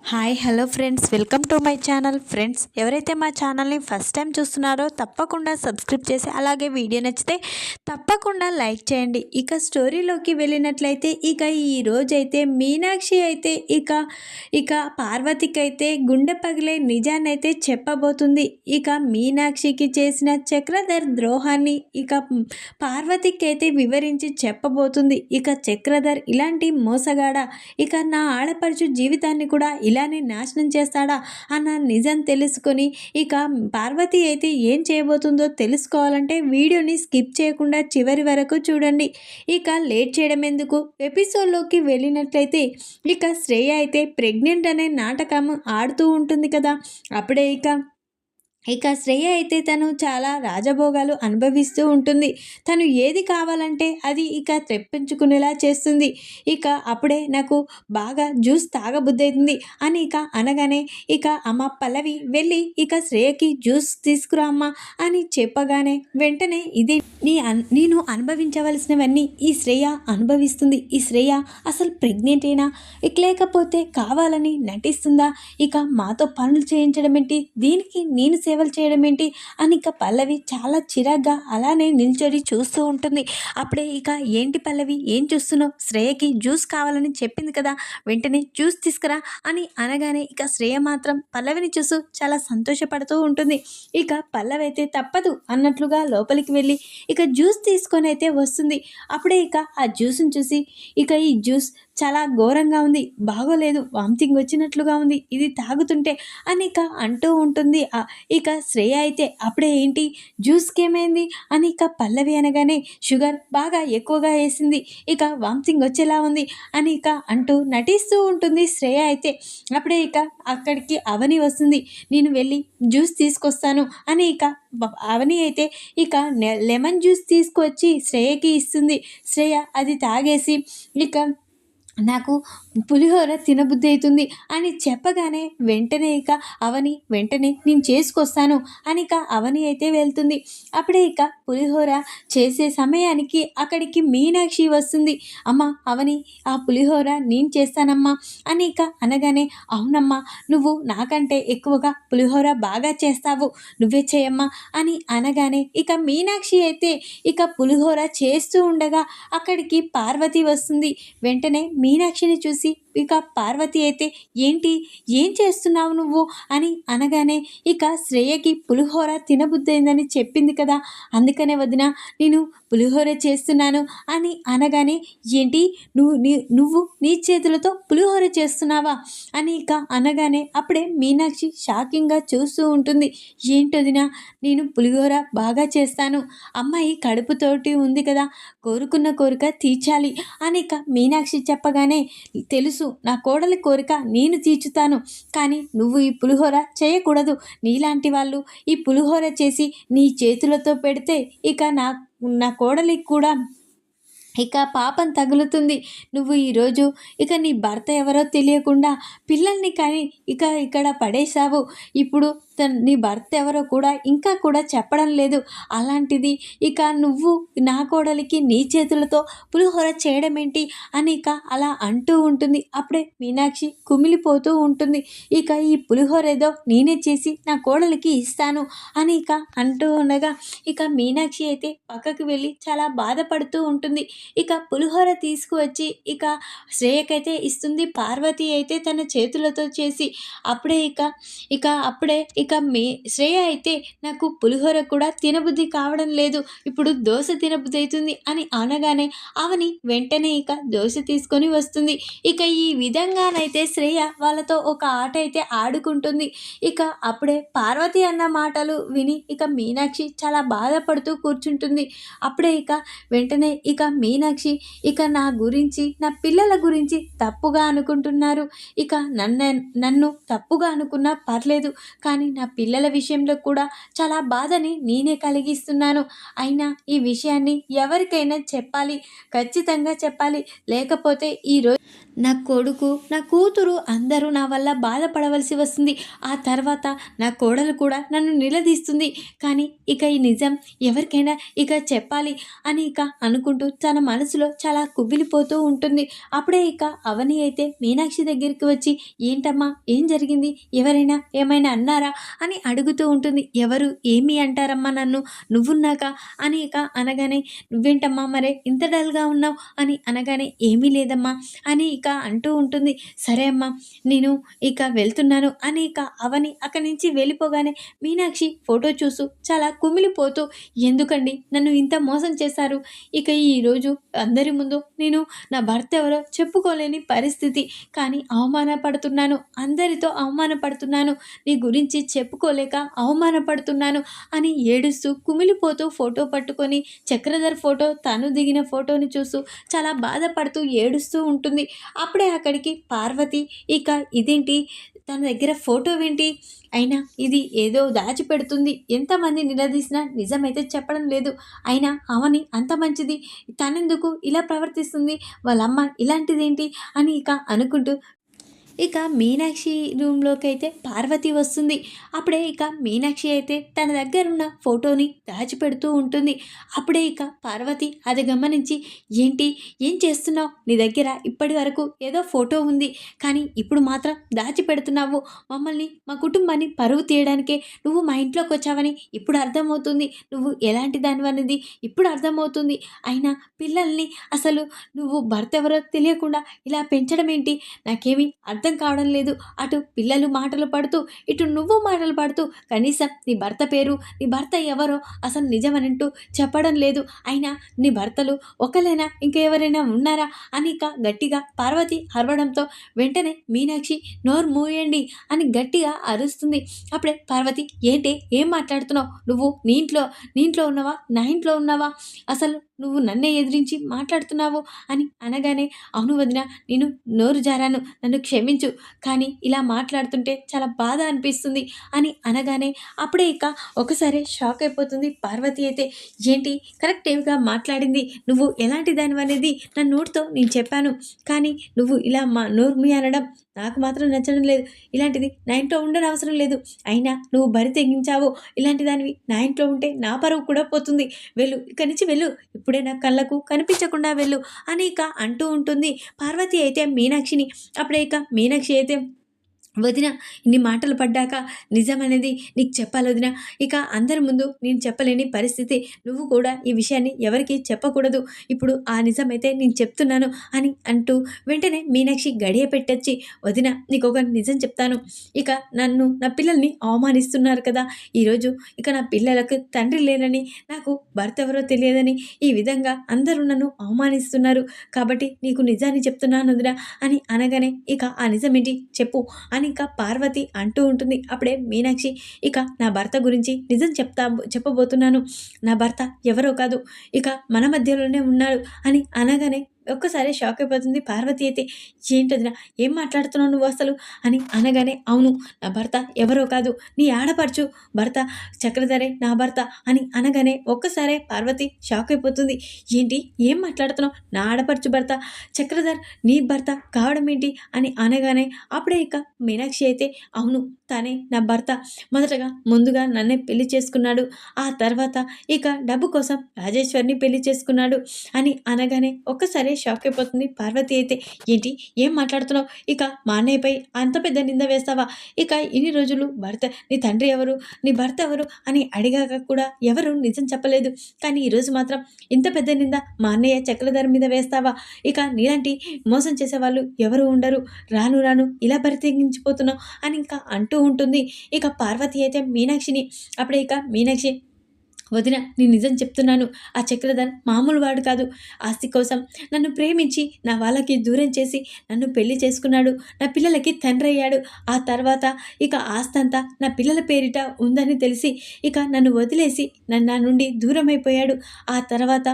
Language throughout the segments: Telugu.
Hi hello friends, welcome to my channel. Friends, ఎవరైతే మా ఛానల్ని ఫస్ట్ టైం చూస్తున్నారో తప్పకుండా సబ్స్క్రైబ్ చేసి అలాగే వీడియో నచ్చితే తప్పకుండా లైక్ చేయండి. ఇక స్టోరీలోకి వెళ్ళినట్లయితే ఈ రోజైతే మీనాక్షి అయితే ఇక పార్వతికి అయితే గుండె పగిలే నిజాన్నైతే చెప్పబోతుంది. ఇక మీనాక్షికి చేసిన చక్రధర్ ద్రోహాన్ని పార్వతికి అయితే వివరించి చెప్పబోతుంది. ఇక చక్రధర్ ఇలాంటి మోసగాడ, ఇక నా ఆడపడుచు జీవితాన్ని కూడా ఇలానే నాశనం చేస్తాడా అన్న నిజం తెలుసుకొని పార్వతి అయితే ఏం చేయబోతుందో తెలుసుకోవాలంటే వీడియోని స్కిప్ చేయకుండా చివరి వరకు చూడండి. లేట్ చేయడం ఎందుకు, ఎపిసోడ్లోకి వెళ్ళినట్లయితే శ్రేయ అయితే ప్రెగ్నెంట్ అనే నాటకం ఆడుతూ ఉంటుంది కదా. అప్పుడే శ్రేయ అయితే తను చాలా రాజభోగాలు అనుభవిస్తూ ఉంటుంది. తను ఏది కావాలంటే అది తెప్పించుకునేలా చేస్తుంది. అప్పుడే నాకు బాగా జ్యూస్ తాగబుద్ధి అవుతుంది అని అనగానే అమ్మ పల్లవి వెళ్ళి శ్రేయకి జ్యూస్ తీసుకురా అమ్మ అని చెప్పగానే వెంటనే ఇది నేను అనుభవించవలసినవన్నీ ఈ శ్రేయ అనుభవిస్తుంది. ఈ శ్రేయ అసలు ప్రెగ్నెంటేనా, లేకపోతే కావాలని నటిస్తుందా, మాతో పనులు చేయించడం ఏంటి, దీనికి నేను సేవలు చేయడం ఏంటి అని పల్లవి చాలా చిరాగ్గా అలానే నిల్చొని చూస్తూ ఉంటుంది. అప్పుడే ఏంటి పల్లవి ఏం చూస్తున్నావు, శ్రేయకి జ్యూస్ కావాలని చెప్పింది కదా, వెంటనే జ్యూస్ తీసుకురా అని అనగానే శ్రేయ మాత్రం పల్లవిని చూస్తూ చాలా సంతోషపడుతూ ఉంటుంది. పల్లవి అయితే తప్పదు అన్నట్లుగా లోపలికి వెళ్ళి జ్యూస్ తీసుకొని అయితే వస్తుంది. అప్పుడే ఆ జ్యూస్ని చూసి ఈ జ్యూస్ చాలా ఘోరంగా ఉంది, బాగోలేదు, వామిటింగ్ వచ్చినట్లుగా ఉంది, ఇది తాగుతుంటే అని అంటూ ఉంటుంది. శ్రేయ అయితే అప్పుడే ఏంటి జ్యూస్కి ఏమైంది అని పల్లవి అనగానే షుగర్ బాగా ఎక్కువగా వేసింది, వామిటింగ్ వచ్చేలా ఉంది అని అంటూ నటిస్తూ ఉంటుంది శ్రేయ అయితే. అప్పుడే అక్కడికి అవని వస్తుంది. నేను వెళ్ళి జ్యూస్ తీసుకొస్తాను అని అవని అయితే లెమన్ జ్యూస్ తీసుకొచ్చి శ్రేయకి ఇస్తుంది. శ్రేయ అది తాగేసి నాకు పులిహోర తినబుద్ధి అవుతుంది అని చెప్పగానే వెంటనే అవని వెంటనే నేను చేసుకొస్తాను అని అవని అయితే వెళ్తుంది. అప్పుడే పులిహోర చేసే సమయానికి అక్కడికి మీనాక్షి వస్తుంది. అమ్మ అవని, ఆ పులిహోర నేను చేస్తానమ్మా అని అనగానే అవునమ్మా, నువ్వు నాకంటే ఎక్కువగా పులిహోర బాగా చేస్తావు, నువ్వే చేయమ్మా అని అనగానే మీనాక్షి అయితే పులిహోర చేస్తూ ఉండగా అక్కడికి పార్వతి వస్తుంది. వెంటనే మీనాక్షిని చూసి పార్వతి అయితే ఏంటి ఏం చేస్తున్నావు నువ్వు అని అనగానే శ్రేయకి పులిహోర తినబుద్దయిందని చెప్పింది కదా, అందుకనే వదిన నేను పులిహోర చేస్తున్నాను అని అనగానే ఏంటి నువ్వు నీ చేతులతో పులిహోర చేస్తున్నావా అని అనగానే అప్పుడే మీనాక్షి షాకింగ్గా చూస్తూ ఉంటుంది. ఏంటొదినా, నేను పులిహోర బాగా చేస్తాను, అమ్మాయి కడుపుతోటి ఉంది కదా, కోరుకున్న కోరిక తీర్చాలి అని మీనాక్షి చెప్పగానే తెలుసు నా కోడలి కోరిక నేను తీర్చుతాను, కానీ నువ్వు ఈ పులిహోర చేయకూడదు, నీలాంటి వాళ్ళు ఈ పులిహోర చేసి నీ చేతులతో పెడితే నా కోడలికి కూడా పాపం తగులుతుంది. నువ్వు ఈరోజు నీ భర్త ఎవరో తెలియకుండా పిల్లల్ని కానీ ఇక్కడ పడేశావు. ఇప్పుడు నీ భర్త ఎవరో కూడా ఇంకా కూడా చెప్పడం లేదు. అలాంటిది నువ్వు నా కోడలికి నీ చేతులతో పులిహోర చేయడం ఏంటి అని అలా అంటూ ఉంటుంది. అప్పుడే మీనాక్షి కుమిలిపోతూ ఉంటుంది. ఈ పులిహోర ఏదో నేనే చేసి నా కోడలికి ఇస్తాను అని అంటూ ఉండగా మీనాక్షి అయితే పక్కకు వెళ్ళి చాలా బాధపడుతూ ఉంటుంది. పులిహోర తీసుకువచ్చి శ్రేయకైతే ఇస్తుంది. పార్వతి అయితే తన చేతులతో చేసి అప్పుడే అప్పుడే శ్రేయ అయితే నాకు పులిహోర కూడా తినబుద్ధి కావడం లేదు, ఇప్పుడు దోశ తినబుద్ధి అవుతుంది అని అనగానే అవని వెంటనే దోశ తీసుకొని వస్తుంది. ఈ విధంగానైతే శ్రేయ వాళ్ళతో ఒక ఆట అయితే ఆడుకుంటుంది. అప్పుడే పార్వతి అన్న మాటలు విని మీనాక్షి చాలా బాధపడుతూ కూర్చుంటుంది. అప్పుడే వెంటనే మీనాక్షి నా గురించి నా పిల్లల గురించి తప్పుగా అనుకుంటున్నారు, నన్ను తప్పుగా అనుకున్నా పర్లేదు, కానీ నా పిల్లల విషయంలో కూడా చాలా బాధని నేనే కలిగిస్తున్నాను. అయినా ఈ విషయాన్ని ఎవరికైనా చెప్పాలి, ఖచ్చితంగా చెప్పాలి, లేకపోతే ఈరోజు నా కొడుకు, నా కూతురు అందరూ నా వల్ల బాధపడవలసి వస్తుంది. ఆ తర్వాత నా కోడలు కూడా నన్ను నిలదీస్తుంది. కానీ ఇక ఈ నిజం ఎవరికైనా ఇక చెప్పాలి అని ఇక అనుకుంటూ తన మనసులో చాలా కుమిలిపోతూ ఉంటుంది. అప్పుడే ఇక అవని అయితే మీనాక్షి దగ్గరికి వచ్చి, ఏంటమ్మా ఏం జరిగింది? ఎవరైనా ఏమైనా అన్నారా అని అడుగుతూ ఉంటుంది. ఎవరు ఏమి అంటారమ్మా నన్ను, నువ్వున్నాక అని ఇక అనగానే, నువ్వేంటమ్మా మరే ఇంత డల్గా ఉన్నావు అని అనగానే, ఏమీ లేదమ్మా అని ఇక అంటూ ఉంటుంది. సరే అమ్మా నేను ఇక వెళ్తున్నాను అని ఇక అవని అక్కడి నుంచి వెళ్ళిపోగానే మీనాక్షి ఫోటో చూస్తూ చాలా కుమిలిపోతూ, ఎందుకండి నన్ను ఇంత మోసం చేశారు? ఇక ఈరోజు అందరి ముందు నేను నా భర్త ఎవరో చెప్పుకోలేని పరిస్థితి, కానీ అవమానపడుతున్నాను, అందరితో అవమానపడుతున్నాను, నీ గురించి చెప్పుకోలేక అవమానపడుతున్నాను అని ఏడుస్తూ కుమిలిపోతూ ఫోటో పట్టుకొని చక్రధర్ ఫోటో తను దిగిన ఫోటోని చూస్తూ చాలా బాధపడుతూ ఏడుస్తూ ఉంటుంది. అప్పుడే అక్కడికి పార్వతి ఇక ఇదేంటి తన దగ్గర ఫోటో ఏంటి, అయినా ఇది ఏదో దాచిపెడుతుంది, ఎంతమంది నిలదీసినా నిజమైతే చెప్పడం లేదు, అయినా అవని అంత మంచిది, తనెందుకు ఇలా ప్రవర్తిస్తుంది, వాళ్ళమ్మ ఇలాంటిదేంటి అని ఇక అనుకుంటూ ఇక మీనాక్షి రూమ్లోకి అయితే పార్వతి వస్తుంది. అప్పుడే ఇక మీనాక్షి అయితే తన దగ్గరున్న ఫోటోని దాచిపెడుతూ ఉంటుంది. అప్పుడే ఇక పార్వతి అది గమనించి, ఏంటి ఏం చేస్తున్నావు, నీ దగ్గర ఇప్పటి వరకు ఏదో ఫోటో ఉంది, కానీ ఇప్పుడు మాత్రం దాచిపెడుతున్నావు, మమ్మల్ని మా కుటుంబాన్ని పరువు తీయడానికే నువ్వు మా ఇంట్లోకి వచ్చావని ఇప్పుడు అర్థమవుతుంది, నువ్వు ఎలాంటి దానివనేది ఇప్పుడు అర్థమవుతుంది, అయినా పిల్లల్ని అసలు నువ్వు భర్త ఎవరో తెలియకుండా ఇలా పెంచడం ఏంటి, నాకేమీ అర్థం కావడం లేదు, అటు పిల్లలు మాటలు పడుతూ ఇటు నువ్వు మాటలు పడుతూ కనీసం నీ భర్త పేరు, నీ భర్త ఎవరో అసలు నిజమనంటూ చెప్పడం లేదు, అయినా నీ భర్తలు ఒకలేనా ఇంకెవరైనా ఉన్నారా అని ఇక గట్టిగా పార్వతి అరవడంతో వెంటనే మీనాక్షి నోరు మూయండి అని గట్టిగా అరుస్తుంది. అప్పుడే పార్వతి, ఏంటి ఏం మాట్లాడుతున్నావు, నువ్వు నీ ఇంట్లో ఉన్నావా, నా ఇంట్లో ఉన్నావా, అసలు నువ్వు నన్నే ఎదిరించి మాట్లాడుతున్నావు అని అనగానే, అవును వదిన నేను నోరు జారాను, నన్ను క్షమించు, కానీ ఇలా మాట్లాడుతుంటే చాలా బాధ అనిపిస్తుంది అని అనగానే అప్పుడే ఇక ఒకసారి షాక్ అయిపోతుంది పార్వతి అయితే, ఏంటి కరెక్ట్గా మాట్లాడింది, నువ్వు ఎలాంటి దానివి అనేది నా నోటితో నేను చెప్పాను, కానీ నువ్వు ఇలా మా నోరు మీ అనడం నాకు మాత్రం నచ్చడం లేదు, ఇలాంటిది నా ఇంట్లో ఉండని అవసరం లేదు, అయినా నువ్వు బరి తెగించావు, ఇలాంటి దానివి నా ఇంట్లో ఉంటే నా పరువు కూడా పోతుంది, వెళ్ళు ఇక్కడి నుంచి వెళ్ళు, ఇప్పుడే నా కళ్ళకు కనిపించకుండా వెళ్ళు అని ఇక అంటూ ఉంటుంది పార్వతి అయితే మీనాక్షిని. అప్పుడే ఇక మీనాక్షి అయితే, వదిన ఇన్ని మాటలు పడ్డాక నిజమనేది నీకు చెప్పాలి వదిన, ఇక అందరి ముందు నేను చెప్పలేని పరిస్థితి, నువ్వు కూడా ఈ విషయాన్ని ఎవరికి చెప్పకూడదు, ఇప్పుడు ఆ నిజమైతే నేను చెప్తున్నాను అని అంటూ వెంటనే మీనాక్షి గడియ పెట్టొచ్చి, వదిన నీకు ఒక నిజం చెప్తాను, ఇక నన్ను నా పిల్లల్ని అవమానిస్తున్నారు కదా, ఈరోజు ఇక నా పిల్లలకు తండ్రి లేనని, నాకు భర్త ఎవరో తెలియదని ఈ విధంగా అందరూ నన్ను అవమానిస్తున్నారు, కాబట్టి నీకు నిజాన్ని చెప్తున్నాను వదిన అని అనగానే, ఇక ఆ నిజమేంటి చెప్పు అని ఇక పార్వతి అంటూ ఉంటుంది. అప్పుడే మీనాక్షి, ఇక నా భర్త గురించి నిజం చెప్పబోతున్నాను, నా భర్త ఎవరో కాదు, ఇక మన మధ్యలోనే ఉన్నాడు అని అనగానే ఒక్కసారి షాక్ అయిపోతుంది పార్వతి అయితే, ఏంటదిన ఏం మాట్లాడుతున్నావు నువ్వు అసలు అని అనగానే, అవును నా భర్త ఎవరో కాదు, నీ ఆడపడుచు భర్త చక్రధరే నా భర్త అని అనగానే ఒక్కసారే పార్వతి షాక్ అయిపోతుంది. ఏంటి ఏం మాట్లాడుతున్నావు, నా ఆడపడుచు భర్త చక్రధర్ నీ భర్త కావడం ఏంటి అని అనగానే అప్పుడే ఇక మీనాక్షి అయితే, అవును తనే నా భర్త, ముందుగా నన్నే పెళ్లి చేసుకున్నాడు, ఆ తర్వాత ఇక డబ్బు కోసం రాజేశ్వర్ని పెళ్లి చేసుకున్నాడు అని అనగానే ఒక్కసారి షాక్ అయిపోతుంది పార్వతి అయితే, ఏంటి ఏం మాట్లాడుతున్నావు, ఇక మా అన్నయ్యపై అంత పెద్ద నింద వేస్తావా, ఇక ఇన్ని రోజులు నీ తండ్రి ఎవరు, నీ భర్త ఎవరు అని అడిగాక కూడా ఎవరు నిజం చెప్పలేదు, కానీ ఈరోజు మాత్రం ఇంత పెద్ద నింద మా అన్నయ్య చక్రధర మీద వేస్తావా, ఇక నీలాంటి మోసం చేసేవాళ్ళు ఎవరు ఉండరు, రాను రాను ఇలా బరితెగించిపోతున్నావు అని ఇంకా అంటూ ఉంటుంది ఇక పార్వతి అయితే మీనాక్షిని. అప్పుడే ఇక మీనాక్షి, వదిన నేను నిజం చెప్తున్నాను, ఆ చక్రధర్ మామూలు వాడు కాదు, ఆస్తి కోసం నన్ను ప్రేమించి నా వాళ్ళకి దూరం చేసి నన్ను పెళ్లి చేసుకున్నాడు, నా పిల్లలకి తండ్రి అయ్యాడు, ఆ తర్వాత ఇక ఆస్తంతా నా పిల్లల పేరిట ఉందని తెలిసి ఇక నన్ను వదిలేసి నా నుండి దూరం అయిపోయాడు, ఆ తర్వాత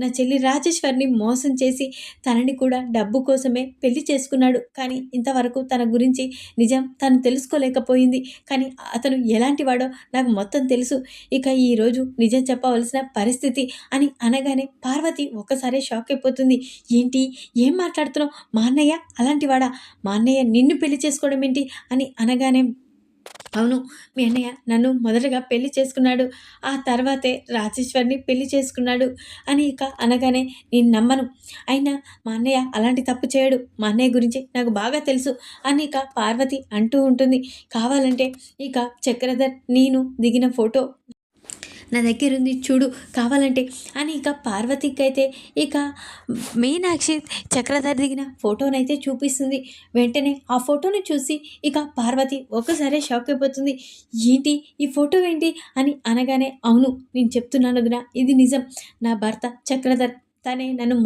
నా చెల్లి రాజేశ్వరిని మోసం చేసి తనని కూడా డబ్బు కోసమే పెళ్లి చేసుకున్నాడు, కానీ ఇంతవరకు తన గురించి నిజం తను తెలుసుకోలేకపోయింది, కానీ అతను ఎలాంటి వాడో నాకు మొత్తం తెలుసు, ఇక ఈరోజు నిజం చెప్పవలసిన పరిస్థితి అని అనగానే పార్వతి ఒక్కసారి షాక్ అయిపోతుంది. ఏంటి, ఏం మాట్లాడుతున్నావు? మా అన్నయ్య అలాంటివాడా? మా అన్నయ్య నిన్ను పెళ్లి చేసుకోవడం ఏంటి అని అనగానే, అవును, మీ అన్నయ్య నన్ను మొదటగా పెళ్లి చేసుకున్నాడు, ఆ తర్వాతే రాజేశ్వరిని పెళ్లి చేసుకున్నాడు అని ఇక అనగానే, నేను నమ్మను. అయినా మా అన్నయ్య అలాంటి తప్పు చేయడు, మా అన్నయ్య గురించి నాకు బాగా తెలుసు అని ఇక పార్వతి అంటూ ఉంటుంది. కావాలంటే ఇక చక్రధర్ నేను దిగిన ఫోటో నా దగ్గరుంది చూడు కావాలంటే అని ఇక పార్వతికైతే ఇక మీనాక్షి చక్రధర్ దిగిన ఫోటోనైతే చూపిస్తుంది. వెంటనే ఆ ఫోటోని చూసి ఇక పార్వతి ఒక్కసారే షాక్ అయిపోతుంది. ఏంటి, ఈ ఫోటో ఏంటి అని అనగానే, అవును, నేను చెప్తున్నాను వదిన, ఇది నిజం. నా భర్త చక్రధర్, తనే నన్ను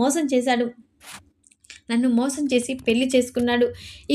మోసం చేసి పెళ్లి చేసుకున్నాడు.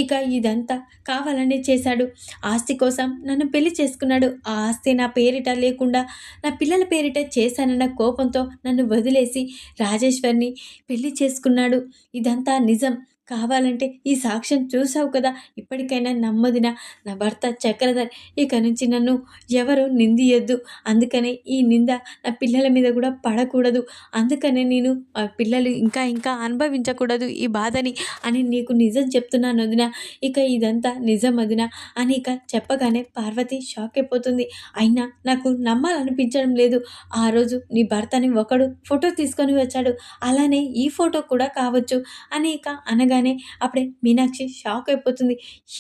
ఇక ఇదంతా కావాలనే చేశాడు. ఆస్తి కోసం నన్ను పెళ్లి చేసుకున్నాడు. ఆ ఆస్తి నా పేరిట లేకుండా నా పిల్లల పేరిట చేశానన్న కోపంతో నన్ను వదిలేసి రాజేశ్వరిని పెళ్లి చేసుకున్నాడు. ఇదంతా నిజం. కావాలంటే ఈ సాక్ష్యం చూసావు కదా, ఇప్పటికైనా నమ్మదిన. నా భర్త చక్రధర్, ఇక నుంచి నన్ను ఎవరు నిందియొద్దు. అందుకనే ఈ నింద నా పిల్లల మీద కూడా పడకూడదు. అందుకనే నేను ఆ పిల్లలు ఇంకా ఇంకా అనుభవించకూడదు ఈ బాధని అని నీకు నిజం చెప్తున్నాను వదిన. ఇక ఇదంతా నిజం వదిన అని ఇక చెప్పగానే పార్వతి షాక్ అయిపోతుంది. అయినా నాకు నమ్మాలనిపించడం లేదు. ఆ రోజు నీ భర్తని ఒకడు ఫోటో తీసుకొని వచ్చాడు, అలానే ఈ ఫోటో కూడా కావచ్చు అని ఇక అనగానే అప్పుడే మీనాక్షి షాక్ అయిపోతుంది.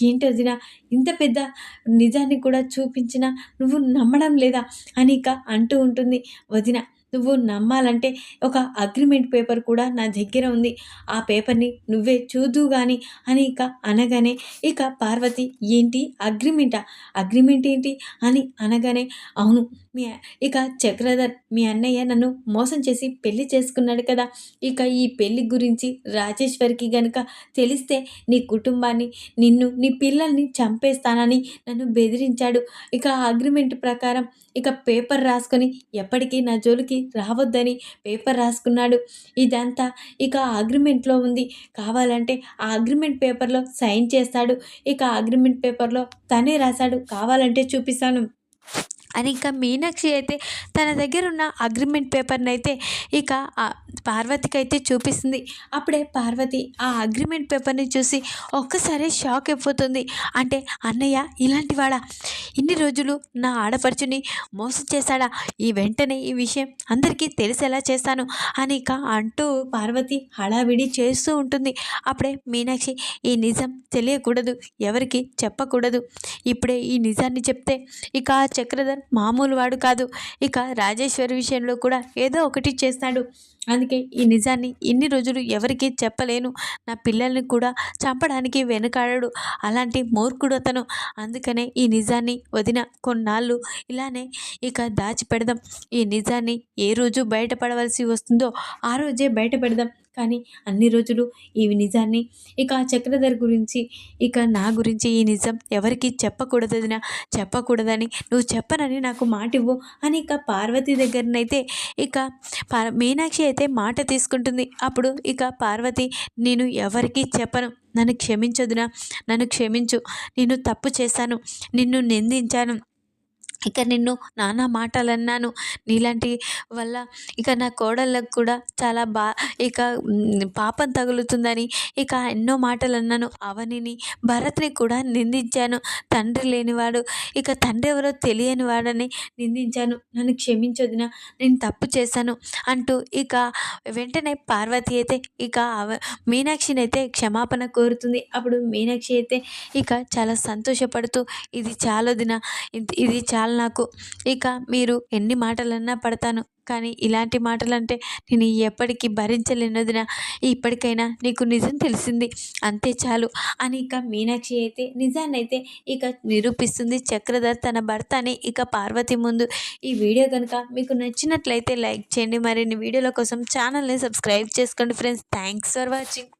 ఏంటి వదిన, ఇంత పెద్ద నిజాన్ని కూడా చూపించినా నువ్వు నమ్మడం లేదా అని ఇక అంటూ ఉంటుంది. వదిన, నువ్వు నమ్మాలంటే ఒక అగ్రిమెంట్ పేపర్ కూడా నా దగ్గర ఉంది, ఆ పేపర్ని నువ్వే చూద్దు కానీ అని ఇక అనగానే ఇక పార్వతి, ఏంటి అగ్రిమెంట్ ఏంటి అని అనగానే, అవును, మీ ఇక చక్రధర్ మీ అన్నయ్య నన్ను మోసం చేసి పెళ్లి చేసుకున్నాడు కదా, ఇక ఈ పెళ్లి గురించి రాజేశ్వరికి గనుక తెలిస్తే నీ కుటుంబాన్ని, నిన్ను, నీ పిల్లల్ని చంపేస్తానని నన్ను బెదిరించాడు. ఇక ఆ అగ్రిమెంట్ ప్రకారం ఇక పేపర్ రాసుకొని ఎప్పటికీ నా జోలికి రావద్దని పేపర్ రాసుకున్నాడు. ఇదంతా ఇక ఆ అగ్రిమెంట్లో ఉంది. కావాలంటే ఆ అగ్రిమెంట్ పేపర్లో సైన్ చేస్తాడు. ఇక ఆ అగ్రిమెంట్ పేపర్లో తనే రాశాడు, కావాలంటే చూపిస్తాను అని ఇక మీనాక్షి అయితే తన దగ్గర ఉన్న అగ్రిమెంట్ పేపర్ని అయితే ఇక పార్వతికి అయితే చూపిస్తుంది. అప్పుడే పార్వతి ఆ అగ్రిమెంట్ పేపర్ని చూసి ఒక్కసారి షాక్ అయిపోతుంది. అంటే అన్నయ్య ఇలాంటి వాడా, ఇన్ని రోజులు నా ఆడపడుచుని మోసం చేశాడా, ఈ వెంటనే ఈ విషయం అందరికీ తెలిసేలా చేస్తాను అని ఇక అంటూ పార్వతి హడావిడి చేస్తూ ఉంటుంది. అప్పుడే మీనాక్షి, ఈ నిజం తెలియకూడదు, ఎవరికి చెప్పకూడదు, ఇప్పుడే ఈ నిజాన్ని చెప్తే ఇక చక్రధర్ మామూలు వాడు కాదు, ఇక రాజేశ్వరి విషయంలో కూడా ఏదో ఒకటి చేస్తాడు. అందుకే ఈ నిజాన్ని ఇన్ని రోజులు ఎవరికీ చెప్పలేను, నా పిల్లల్ని కూడా చంపడానికి వెనుకాడడు, అలాంటి మూర్ఖుడు అతను. అందుకనే ఈ నిజాన్ని వదిన కొన్నాళ్ళు ఇలానే ఇక దాచిపెడదాం. ఈ నిజాన్ని ఏ రోజు బయటపడవలసి వస్తుందో ఆ రోజే బయటపెడదాం. కానీ అన్ని రోజులు ఈ నిజాన్ని ఇక చక్రధర్ గురించి, ఇక నా గురించి ఈ నిజం ఎవరికి చెప్పకూడదని నువ్వు చెప్పనని నాకు మాట ఇవ్వు అని ఇక పార్వతి దగ్గరనైతే ఇక మీనాక్షి అయితే మాట తీసుకుంటుంది. అప్పుడు ఇక పార్వతి, నేను ఎవరికీ చెప్పను, నన్ను క్షమించొద్దునా, నన్ను క్షమించు, నేను తప్పు చేశాను, నిన్ను నిందించాను, ఇక నిన్ను నానా మాటలన్నాను, నీలాంటి వల్ల ఇక నా కోడళ్ళకు కూడా చాలా ఇక పాపం తగులుతుందని ఇక ఎన్నో మాటలు అన్నాను. అవనిని భరత్ని కూడా నిందించాను, తండ్రి లేనివాడు, ఇక తండ్రి ఎవరో తెలియని వాడని నిందించాను, నన్ను క్షమించొదినా, నేను తప్పు చేశాను అంటూ ఇక వెంటనే పార్వతి అయితే ఇక మీనాక్షిని అయితే క్షమాపణ కోరుతుంది. అప్పుడు మీనాక్షి అయితే ఇక చాలా సంతోషపడుతూ, ఇది చాలొదినా, ఇది చాలా నాకు, ఇక మీరు ఎన్ని మాటలన్నా పడతాను, కానీ ఇలాంటి మాటలంటే నేను ఎప్పటికీ భరించలేనొదినా, ఇప్పటికైనా నీకు నిజం తెలిసింది, అంతే చాలు అని ఇక మీనాక్షి అయితే నిజాన్నైతే ఇక నిరూపిస్తుంది చక్రధర్ తన భర్త అని ఇక పార్వతి ముందు. ఈ వీడియో కనుక మీకు నచ్చినట్లయితే లైక్ చేయండి, మరిన్ని వీడియోల కోసం ఛానల్ని సబ్స్క్రైబ్ చేసుకోండి ఫ్రెండ్స్. Thanks for watching.